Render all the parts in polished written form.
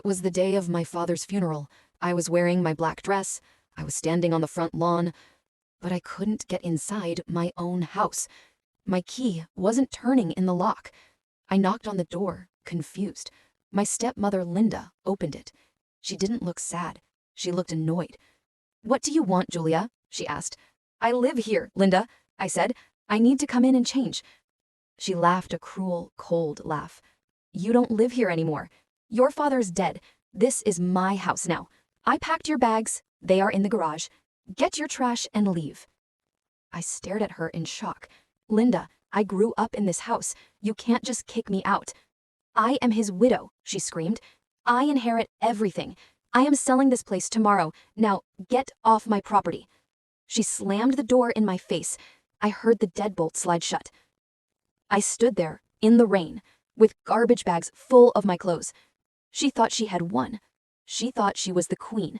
It was the day of my father's funeral. I was wearing my black dress. I was standing on the front lawn, but I couldn't get inside my own house. My key wasn't turning in the lock. I knocked on the door, confused. My stepmother, Linda, opened it. She didn't look sad. She looked annoyed. "What do you want, Julia?" she asked. "I live here, Linda," I said. "I need to come in and change." She laughed a cruel, cold laugh. "You don't live here anymore. Your father's dead. This is my house now. I packed your bags. They are in the garage. Get your trash and leave." I stared at her in shock. "Linda, I grew up in this house. You can't just kick me out." "I am his widow," she screamed. "I inherit everything. I am selling this place tomorrow. Now, get off my property." She slammed the door in my face. I heard the deadbolt slide shut. I stood there, in the rain, with garbage bags full of my clothes. She thought she had won. She thought she was the queen.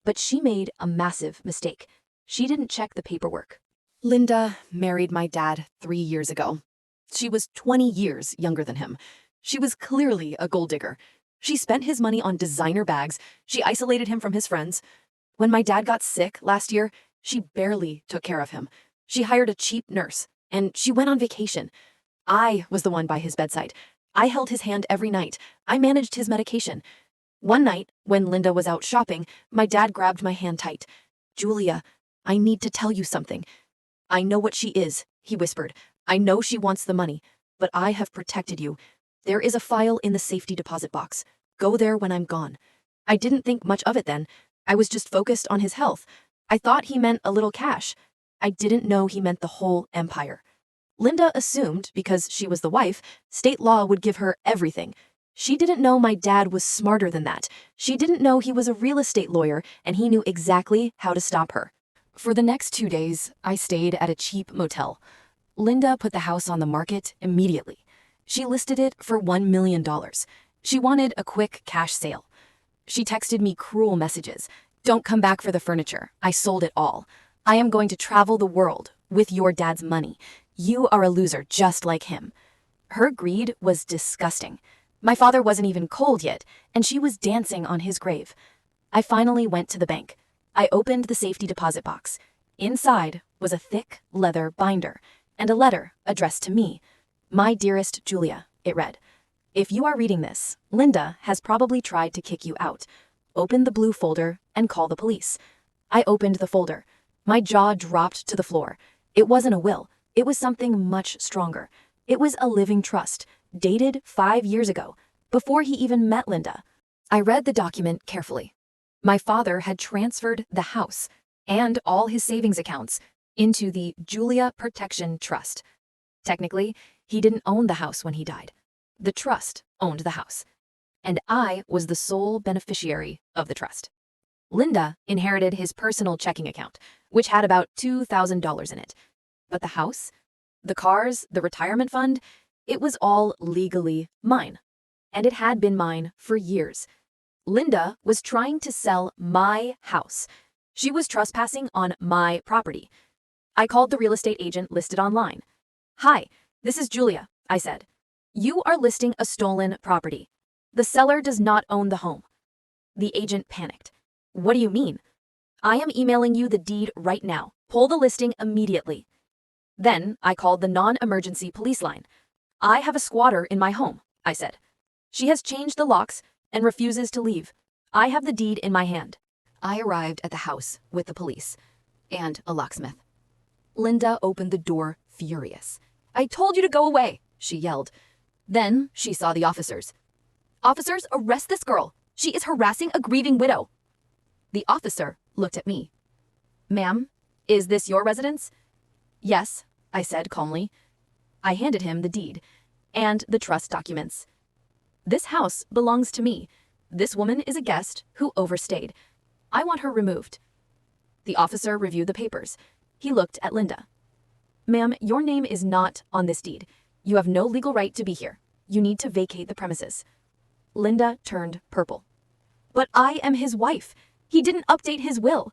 But she made a massive mistake. She didn't check the paperwork. Linda married my dad 3 years ago. She was 20 years younger than him. She was clearly a gold digger. She spent his money on designer bags. She isolated him from his friends. When my dad got sick last year, she barely took care of him. She hired a cheap nurse, and she went on vacation. I was the one by his bedside. I held his hand every night. I managed his medication. One night, when Linda was out shopping, my dad grabbed my hand tight. "Julia, I need to tell you something." "I know what she is," he whispered. "I know she wants the money, but I have protected you. There is a file in the safety deposit box. Go there when I'm gone." I didn't think much of it then. I was just focused on his health. I thought he meant a little cash. I didn't know he meant the whole empire. Linda assumed, because she was the wife, state law would give her everything. She didn't know my dad was smarter than that. She didn't know he was a real estate lawyer, and he knew exactly how to stop her. For the next 2 days, I stayed at a cheap motel. Linda put the house on the market immediately. She listed it for $1 million. She wanted a quick cash sale. She texted me cruel messages. "Don't come back for the furniture. I sold it all. I am going to travel the world with your dad's money. You are a loser just like him." Her greed was disgusting. My father wasn't even cold yet, and she was dancing on his grave. I finally went to the bank. I opened the safety deposit box. Inside was a thick leather binder and a letter addressed to me. "My dearest Julia," it read. "If you are reading this, Linda has probably tried to kick you out. Open the blue folder and call the police." I opened the folder. My jaw dropped to the floor. It wasn't a will. It was something much stronger. It was a living trust, dated 5 years ago, before he even met Linda. I read the document carefully. My father had transferred the house and all his savings accounts into the Julia Protection Trust. Technically, he didn't own the house when he died. The trust owned the house, and I was the sole beneficiary of the trust. Linda inherited his personal checking account, which had about $2,000 in it. But the house, the cars, the retirement fund, it was all legally mine. And it had been mine for years. Linda was trying to sell my house. She was trespassing on my property. I called the real estate agent listed online. "Hi, this is Julia," I said. "You are listing a stolen property. The seller does not own the home." The agent panicked. "What do you mean?" "I am emailing you the deed right now. Pull the listing immediately." Then I called the non-emergency police line. "I have a squatter in my home," I said. "She has changed the locks and refuses to leave. I have the deed in my hand." I arrived at the house with the police and a locksmith. Linda opened the door furious. "I told you to go away," she yelled. Then she saw the officers. "Officers, arrest this girl. She is harassing a grieving widow." The officer looked at me. "Ma'am, is this your residence?" "Yes," I said calmly. I handed him the deed and the trust documents. "This house belongs to me. This woman is a guest who overstayed. I want her removed." The officer reviewed the papers. He looked at Linda. "Ma'am, your name is not on this deed. You have no legal right to be here. You need to vacate the premises." Linda turned purple. "But I am his wife. He didn't update his will."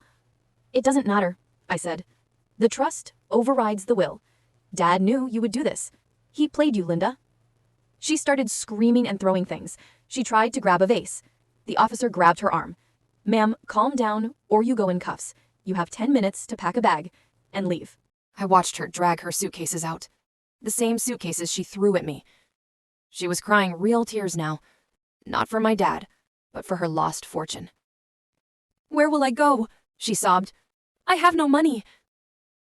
"It doesn't matter," I said. "The trust overrides the will. Dad knew you would do this. He played you, Linda." She started screaming and throwing things. She tried to grab a vase. The officer grabbed her arm. "Ma'am, calm down or you go in cuffs. You have 10 minutes to pack a bag and leave." I watched her drag her suitcases out. The same suitcases she threw at me. She was crying real tears now. Not for my dad, but for her lost fortune. "Where will I go?" she sobbed. "I have no money."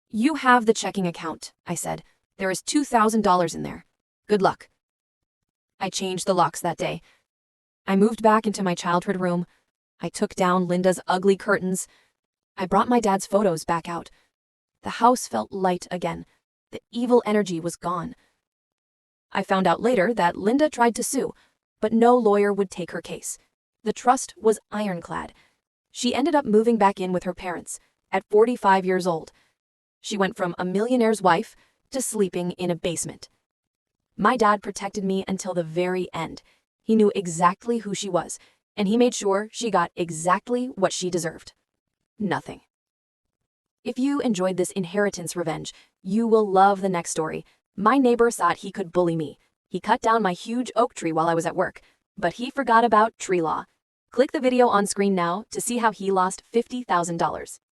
"You have the checking account," I said. "There is $2,000 in there. Good luck." I changed the locks that day. I moved back into my childhood room. I took down Linda's ugly curtains. I brought my dad's photos back out. The house felt light again. The evil energy was gone. I found out later that Linda tried to sue, but no lawyer would take her case. The trust was ironclad. She ended up moving back in with her parents at 45 years old. She went from a millionaire's wife to sleeping in a basement. My dad protected me until the very end. He knew exactly who she was, and he made sure she got exactly what she deserved. Nothing. If you enjoyed this inheritance revenge, you will love the next story. My neighbor thought he could bully me. He cut down my huge oak tree while I was at work, but he forgot about tree law. Click the video on screen now to see how he lost $50,000.